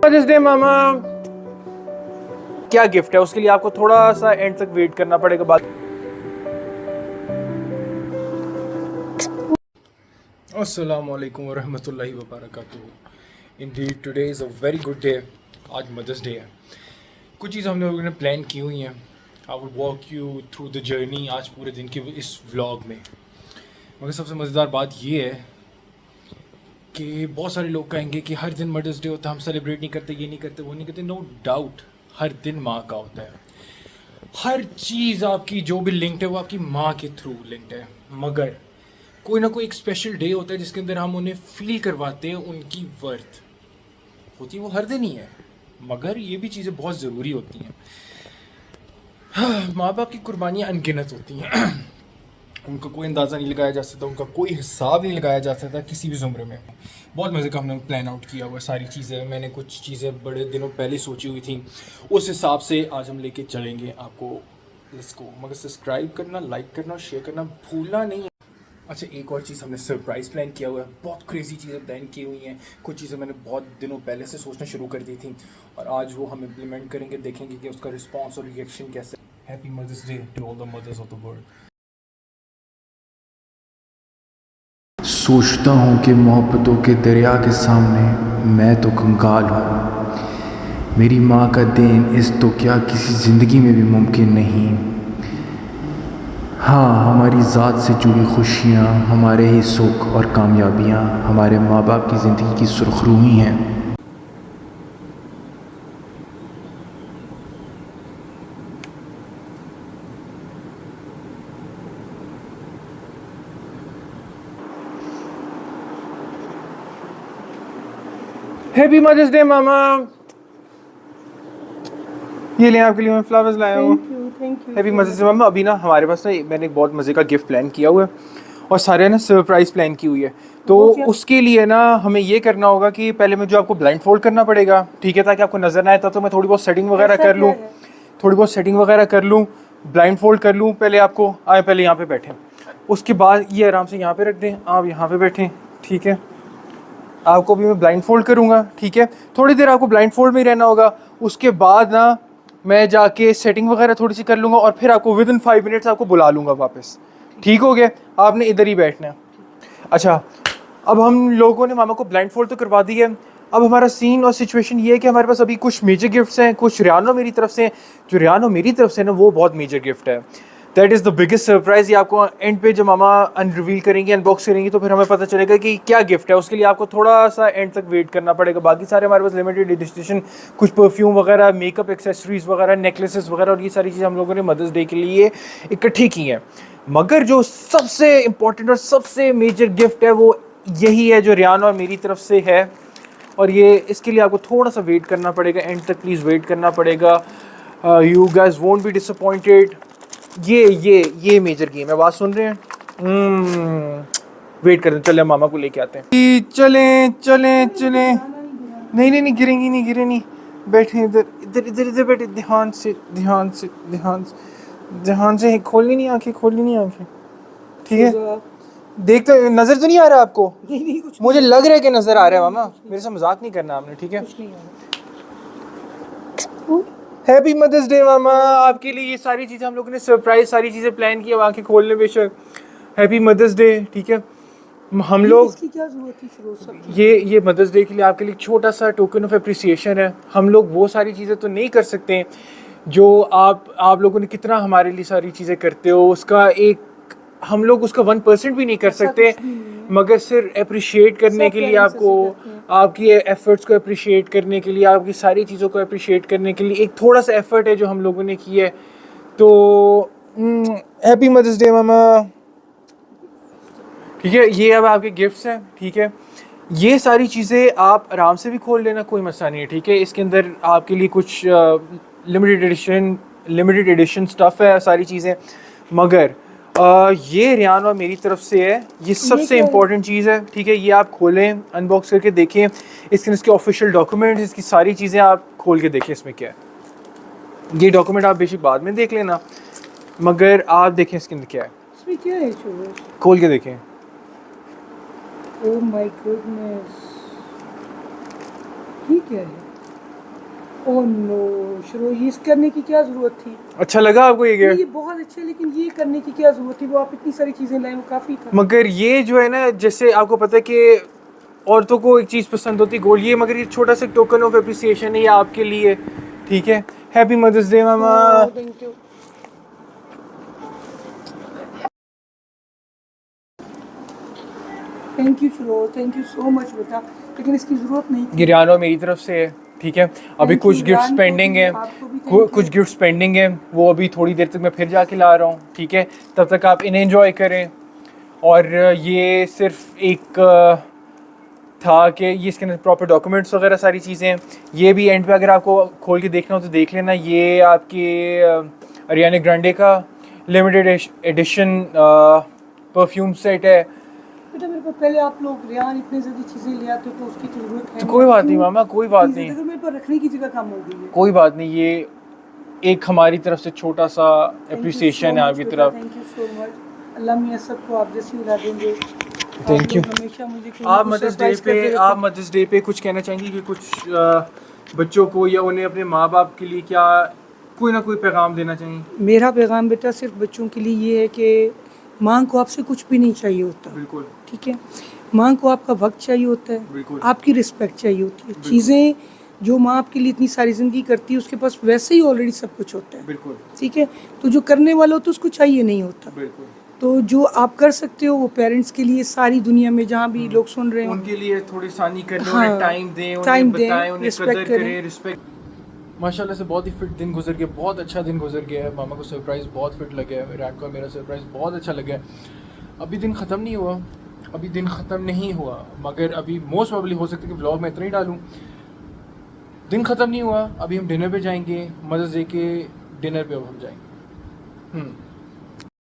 Mother's day मामा। क्या gift है उसके लिए आपको थोड़ा सा एंड तक वेट करना पड़ेगा। बात अस्सलाम वालेकुम रहमतुल्लाहि व बरकातुहू। Indeed today is a very good day. आज मदर्स डे है। कुछ चीज़ हम लोगों ने प्लान की हुई हैं। I would walk you through the journey आज पूरे दिन की इस व्लॉग में। मगर सबसे मज़ेदार बात ये है कि बहुत सारे लोग कहेंगे कि हर दिन मदर्स डे होता है, हम सेलिब्रेट नहीं करते, ये नहीं करते, वो नहीं करते। नो डाउट हर दिन माँ का होता है। हर चीज़ आपकी जो भी लिंक्ड है वो आपकी माँ के थ्रू लिंक्ड है। मगर कोई ना कोई एक स्पेशल डे होता है जिसके अंदर हम उन्हें फील करवाते हैं उनकी वर्थ। होती वो हर दिन ही है, मगर ये भी चीज़ें बहुत ज़रूरी होती हैं। माँ बाप की कुर्बानियाँ अनगिनत होती हैं। उनका कोई अंदाज़ा नहीं लगाया जा सकता, उनका कोई हिसाब नहीं लगाया जा सकता किसी भी ज़ुमरे में। बहुत मज़े का हमने प्लान आउट किया हुआ सारी चीज़ें। मैंने कुछ चीज़ें बड़े दिनों पहले सोची हुई थी, उस हिसाब से आज हम लेके चलेंगे आपको। Let's go. मगर सब्सक्राइब करना, लाइक करना और शेयर करना भूलना नहीं। अच्छा, एक और चीज़ हमने सरप्राइज़ प्लान किया हुआ है। बहुत क्रेज़ी चीज़ें प्लान की हुई हैं। कुछ चीज़ें मैंने बहुत दिनों पहले से सोचना शुरू कर दी थी और आज वो हम इम्प्लीमेंट करेंगे। देखेंगे कि उसका रिस्पॉन्स और रिएक्शन कैसे। Happy mother's day to all the mothers of the world. सोचता हूँ कि मोहब्बतों के दरिया के सामने मैं तो कंगाल हूँ। मेरी माँ का देन इस तो क्या किसी ज़िंदगी में भी मुमकिन नहीं। हाँ, हमारी ज़ात से जुड़ी खुशियाँ, हमारे ही सुख और कामयाबियाँ हमारे माँ बाप की ज़िंदगी की सुर्खरुई हैं। Happy mother's day mama. ये लें आपके लिए मैं फ्लावर्स लाया हूँ। Thank you. Happy mother's day mama. अभी ना हमारे पास ना मैंने एक बहुत मज़े का गिफ्ट प्लान किया हुआ है और सारे ना सरप्राइज़ प्लान की हुई है। तो उसके लिए ना हमें ये करना होगा कि पहले मैं जो आपको ब्लाइंड फोल्ड करना पड़ेगा, ठीक है, ताकि आपको नज़र ना आए। तो मैं थोड़ी बहुत सेटिंग वगैरह कर लूँ, ब्लाइंड फोल्ड कर लूँ। पहले आपको आए, पहले यहाँ पे बैठें, उसके बाद ये आराम से यहाँ पे रख दें, आप यहाँ पे बैठें, ठीक है। आपको भी मैं ब्लाइंड फोल्ड करूँगा, ठीक है। थोड़ी देर आपको ब्लाइंड फोल्ड में ही रहना होगा। उसके बाद ना मैं जाके सेटिंग वगैरह थोड़ी सी कर लूँगा और फिर आपको विद इन 5 मिनट्स आपको बुला लूँगा वापस। ठीक हो गया? आपने इधर ही बैठना है। अच्छा, अब हम लोगों ने मामा को ब्लाइंड फोल्ड तो करवा दी है। अब हमारा सीन और सिचुएशन ये है कि हमारे पास अभी कुछ मेजर गिफ्ट्स हैं, कुछ रियानो मेरी तरफ से। जो रियानो मेरी तरफ से ना वो बहुत मेजर गिफ्ट है। That is the biggest surprise. ये आपको एंड पे जब मामा अनरिवील करेंगे, अनबॉक्स करेंगी, तो फिर हमें पता चलेगा कि क्या गिफ्ट है। उसके लिए आपको थोड़ा सा एंड तक वेट करना पड़ेगा। बाकी सारे हमारे पास लिमिटेड एडिशन, कुछ परफ्यूम वगैरह, मेकअप एक्सेसरीज वगैरह, नेकलेसेस वगैरह, और ये सारी चीज़ें हम लोगों ने मदर्स डे के लिए इकट्ठी की हैं। मगर जो सबसे इम्पोर्टेंट और सबसे मेजर गिफ्ट है वो यही है, जो रियान और मेरी तरफ से है। और ये इसके लिए आपको थोड़ा सा वेट करना पड़ेगा, एंड तक प्लीज़ वेट करना पड़ेगा। You guys won't be disappointed. ये मेजर गेम है। बात सुन रहे हैं? वेट करते, चले मामा को लेके आते हैं। चलें चलें चलें। नहीं नहीं नहीं, गिरेंगी नहीं, गिरे नहीं। बैठे इधर इधर इधर इधर बैठे। ध्यान से ध्यान से ध्यान से ध्यान से। खोलनी नहीं आंखें, खोलनी नहीं आंखें, ठीक है। देखते, नजर तो नहीं आ रहा आपको? नहीं, कुछ मुझे लग रहा है कि नजर आ रहा है मामा। मेरे से मजाक नहीं करना आपने, ठीक है। हैप्पी मदर्स डे मामा। आपके लिए ये सारी चीज़ें हम लोगों ने सरप्राइज सारी चीज़ें प्लान की है, आंखें खोलने बेशक। हैप्पी मदर्स डे, ठीक है। हम लोग इसकी क्या जरूरत थी फिरोज? ये मदर्स डे के लिए आपके लिए छोटा सा टोकन ऑफ अप्रिसिएशन है। हम लोग वो सारी चीज़ें तो नहीं कर सकते जो आप लोगों ने कितना हमारे लिए सारी चीज़ें करते हो, उसका एक हम लोग उसका 1% भी नहीं कर सकते। मगर सिर्फ अप्रिशिएट करने के लिए, आपको आपकी एफर्ट्स को अप्रिशिएट करने के लिए, आपकी सारी चीज़ों को अप्रिशिएट करने के लिए एक थोड़ा सा एफर्ट है जो हम लोगों ने किया है। तो हैप्पी मदर्स डे मामा, ठीक है। ये अब आपके गिफ्ट्स हैं, ठीक है। ये सारी चीज़ें आप आराम से भी खोल लेना, कोई मसला नहीं है, ठीक है। इसके अंदर आपके लिए कुछ लिमिटेड एडिशन स्टफ़ है, सारी चीज़ें। मगर ये रियान और मेरी तरफ से है, ये सबसे इम्पोर्टेंट चीज़ है, ठीक है। ये आप खोलें, अनबॉक्स करके देखें। इसके ऑफिशियल डॉक्यूमेंट्स, इसकी सारी चीज़ें आप खोल के देखें इसमें क्या है। ये डॉक्यूमेंट आप बेशक बाद में देख लेना, मगर आप देखें इसके अंदर क्या है। इसमें क्या है? खोल के देखें। ओह माय गुडनेस, ये क्या है? ओह नो शुरू, ये करने की क्या ज़रूरत थी? अच्छा लगा आपको ये ये गिफ्ट? बहुत अच्छा है, लेकिन ये करने की क्या ज़रूरत थी? वो आप इतनी सारी चीज़ें लाए, वो काफ़ी था। मगर ये जो है ना, जैसे आपको पता है कि औरतों को एक चीज़ पसंद होती है गोल्ड, ये मगर ये छोटा सा टोकन ऑफ अप्रिसिएशन है ये आपके लिए, ठीक है? Happy mother's day mama. Thank you. Thank you Firoz, thank you so much बेटा, लेकिन इसकी ज़रूरत नहीं थी। ये रियानो मेरी तरफ से है, ठीक है? अभी Thank कुछ you, गिफ्ट्स रियान को पेंडिंग भी, है, आपको भी thank you। कुछ गिफ्ट्स पेंडिंग है, वो अभी थोड़ी देर तक मैं फिर जाके ला रहा हूँ, ठीक है? तब तक आप इन्हें एंजॉय करें। और ये सिर्फ एक था कि ये इसके अंदर प्रॉपर डॉक्यूमेंट्स वगैरह सारी चीज़ें हैं। ये भी एंड पे अगर आपको खोल के देखना हो तो देख लेना। ये आपके अरियाना ग्रांडे का लिमिटेड एडिशन परफ्यूम सेट है। बेटा मेरे पास पहले आप लोग रियान इतने ज़्यादा चीज़ें ले आते हो तो उसकी तो ज़रूरत है तो कोई बात नहीं क्यों? मामा, कोई बात चीज़ें नहीं, तो मेरे पास रखने की जगह कम हो गई है। कोई बात नहीं। ये एक हमारी तरफ से छोटा सा अप्रिसिएशन है आपकी तरफ। Thank you so much. Allah मियां सबको आप जैसी औलाद देंगे। Thank आप you। लोग हमेशा मुझे कोई आप ना कोई मदर्स डे surprise पे करते रहते आप हैं। मदर्स डे पे कुछ कहना चाहेंगे कि कुछ बच्चों को या उन्हें अपने माँ बाप के लिए क्या कोई ना कोई पैगाम देना चाहिए? मेरा पैगाम बेटा सिर्फ बच्चों के लिए ये है कि माँ को आपसे कुछ भी नहीं चाहिए होता, बिल्कुल ठीक है? माँ को आपका वक्त चाहिए होता है, बिल्कुल। आपकी रिस्पेक्ट चाहिए होती है। चीज़ें जो माँ आपके लिए इतनी सारी ज़िंदगी करती है उसके पास वैसे ही ऑलरेडी सब कुछ होता है, बिल्कुल ठीक है? तो जो करने वाला होता है उसको चाहिए नहीं होता। बिल्कुल। तो जो आप कर सकते हो वो पेरेंट्स के लिए सारी दुनिया में जहाँ भी लोग सुन रहे हो उनके लिए थोड़ी सानी करें, हाँ, उन्हें टाइम दें, उन्हें टाइम दें, बताएं, उन्हें रिस्पेक्ट कदर करें। करें, रिस्पेक्ट। माशाल्लाह से बहुत ही फिट दिन गुजर गया, बहुत अच्छा दिन गुजर गया है। मामा को सरप्राइज़ बहुत फिट लगा है, रियान को मेरा सरप्राइज़ बहुत अच्छा लगा है। अभी दिन ख़त्म नहीं हुआ, अभी दिन ख़त्म नहीं हुआ, मगर अभी मोस्ट प्रोबेबली हो सकता है कि व्लॉग में इतना ही डालूँ। दिन ख़त्म नहीं हुआ, अभी हम डिनर पे जाएंगे, मदर्स डे के डिनर पे अब हम जाएंगे।